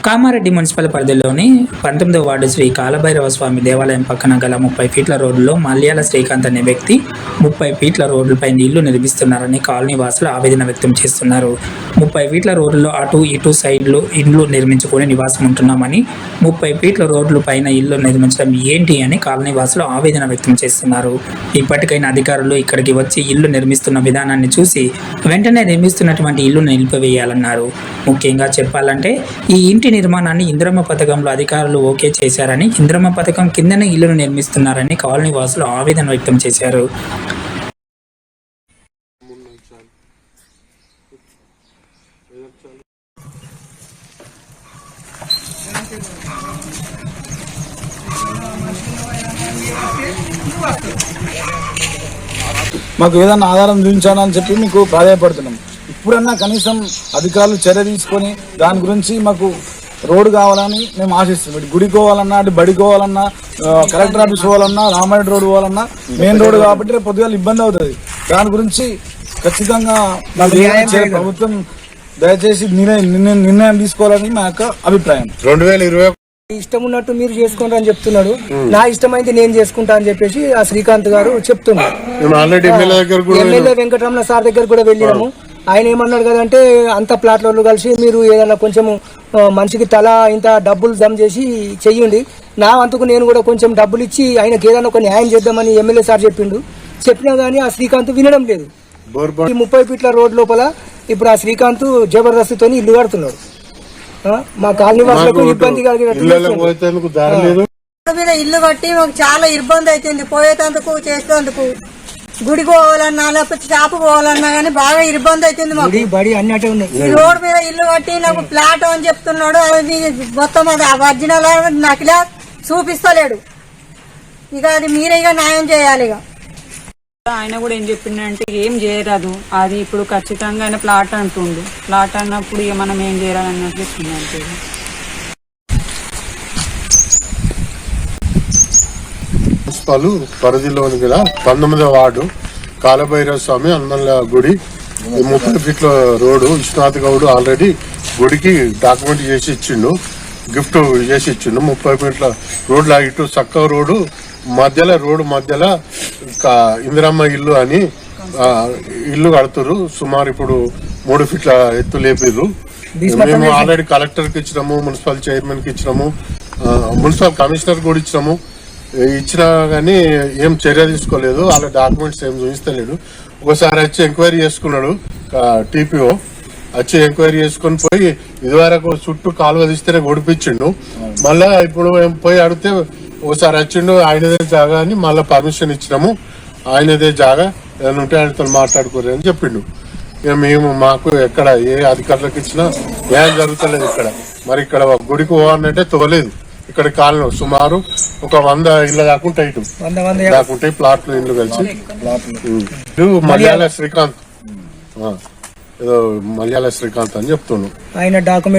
Kamareddy municipal పరిధిలోని 19వ ward Shri Kalabhairava స్వామి దేవాలయం పక్కన గల 30 ఫీట్ల రోడ్డులో మల్యాల శ్రీకాంత్ అనే వ్యక్తి 30 ఫీట్ల రోడ్లపై ఇల్లు నిర్మిస్తున్నారని కాలనీ వాసులు ఆవేదన వ్యక్తం చేస్తున్నారు. 30 ఫీట్ల రోడ్లలో అటు ఇటు సైడ్లు ఇండ్లు నిర్మించుకొని నివాసం ఉంటున్నామని 30 ఫీట్ల రోడ్ల పైన ఇల్లు నిర్మించడం ఏంటి అని కాలనీ వాసులు ఆవేదన వ్యక్తం చేస్తున్నారు. ఇప్పటికైనా అధికారులు ఇక్కడికి వచ్చి ఇల్లు నిర్మిస్తున్న విధానాన్ని చూసి వెంటనే నిర్మిస్తున్నటువంటి ఇల్లు నిలిపివేయాలన్నారు. ముఖ్యంగా చెప్పాలంటే ఈ ఇంటి నిర్మాణాన్ని ఇంద్రమ్మ పథకంలో అధికారులు ఓకే చేశారని, ఇంద్రమ్మ పథకం కిందనే ఇల్లును నిర్మిస్తున్నారని కాలనీ వాసులు ఆవేదన వ్యక్తం చేశారు. మాకు ఏదన్నా ఆధారం చూపించాలని చెప్పి మీకు ప్రాధాయపడుతున్నాం. ఇప్పుడన్నా కనీసం అధికారులు చర్య తీసుకొని దాని గురించి మాకు రోడ్డు కావాలని మేము ఆశిస్తున్నాం. ఇటు గుడికి పోవాలన్నా, అటు బడికి పోవాలన్నా, కలెక్టర్ ఆఫీస్ పోవాలన్నా, రామారెడ్డి రోడ్డు పోవాలన్నా మెయిన్ రోడ్డు కాబట్టి రేపు పొద్దుగాల ఇబ్బంది అవుతుంది. దాని గురించి ఖచ్చితంగా ప్రభుత్వం దయచేసి నిర్ణయం తీసుకోవాలని మా యొక్క అభిప్రాయం. 2020 ఇష్టం ఉన్నట్టు మీరు చేసుకోండి అని చెప్తున్నాడు. నా ఇష్టమైతే నేను చేసుకుంటా అని చెప్పేసి ఆ శ్రీకాంత్ గారు చెప్తున్నారు. ఎమ్మెల్యే వెంకటరమణ సార్ దగ్గర కూడా వెళ్ళినాము. ఆయన ఏమన్నాడు కదంటే అంత ప్లాట్లలో కలిసి మీరు ఏదైనా కొంచెం మనిషికి తల ఇంత డబ్బులు జమ చేసి చెయ్యండి, నా వంతుకు నేను కూడా కొంచెం డబ్బులు ఇచ్చి ఆయనకి ఏదైనా ఒక న్యాయం చేద్దామని ఎమ్మెల్యే సార్ చెప్పినా గానీ ఆ శ్రీకాంత్ వినడం లేదు. ఈ 30 ఫీట్ల రోడ్ లోపల ఇప్పుడు ఆ శ్రీకాంత్ జబర్దస్తితో ఇల్లు కడుతున్నాడు. మా కాలనీ వాళ్ళకు ఇబ్బంది కలిగినట్టు ఇల్లు కట్టి మాకు చాలా ఇబ్బంది అవుతుంది. పోయేటందుకు చేసేందుకు గుడికి పోవాలన్నా లేకపోతే షాపు పోవాలన్నా గానీ బాగా ఇబ్బంది అవుతుంది మాకు. బడి అన్నట్టే ఉన్నాయి. ఈ రోడ్ మీద ఇల్లు కట్టి నాకు ఫ్లాట్ అని చెప్తున్నాడు. అది మొత్తం అది ఒరిజినల్ నకిలా చూపిస్తలేడు. ఇక అది మీరే ఇక న్యాయం చేయాలి. ఇక ఆయన కూడా ఏం చెప్పిండంటే ఏం చేయరాదు, అది ఇప్పుడు ఖచ్చితంగా ఆయన ప్లాట్ అంటుండు. ప్లాట్ అన్నప్పుడు ఇక మనం ఏం చేయాలి అన్నట్లు ఇస్తుంది. మున్సిపల్ పరిధిలోని గల 19వ వార్డు కాలభైరవ స్వామి హనుమన్ల గుడి 30 ఫీట్ల రోడ్డు విశ్వనాథ్ గౌడ్ ఆల్రెడీ గుడికి డాక్యుమెంట్ చేసి ఇచ్చిండు, గిఫ్ట్ చేసి ఇచ్చిండు. 30 ఫీట్ల రోడ్ల ఇటు చక్క రోడ్డు మధ్యలో ఇందిరమ్మ ఇల్లు అని ఇల్లు కడుతురు. సుమారు ఇప్పుడు 3 ఫీట్ల ఎత్తు లేపిర్రు. మేము ఆల్రెడీ కలెక్టర్ కి ఇచ్చినాము, మున్సిపల్ చైర్మన్ కి ఇచ్చినాము, మున్సిపల్ కమిషనర్ కూడా ఇచ్చినా గానీ ఏం చర్య తీసుకోలేదు. వాళ్ళ డాక్యుమెంట్స్ ఏం చూపిస్తలేడు. ఒకసారి వచ్చి ఎంక్వైరీ చేసుకున్నాడు, టీపీఓ వచ్చి ఎంక్వైరీ చేసుకుని పోయి ఇదివరకు చుట్టూ కాలువ తీస్తేనే గొడిపించిండు. మళ్ళా ఇప్పుడు పోయి అడిగితే ఒకసారి వచ్చిండు, ఆయనదే జాగా అని మళ్ళీ పర్మిషన్ ఇచ్చినాము, ఆయనదే జాగా ఏదైనా ఉంటే ఆయనతో మాట్లాడుకోరు అని చెప్పిండు. ఇక మాకు ఎక్కడ ఏ అధికారులకు ఇచ్చినా ఏం జరుగుతలేదు ఇక్కడ. మరి ఇక్కడ గుడికి పోవాలంటే తోలేదు. ఇక్కడ కాలంలో సుమారు ఒక 100 ఇళ్ళ కాకుండా ఇటు కాకుంటాయి ప్లాట్లు ఇల్లు కలిసి. మల్యాల శ్రీకాంత్ ఏదో మల్యాల శ్రీకాంత్ అని చెప్తున్నాడు. ఆయన డాక్యుమెంట్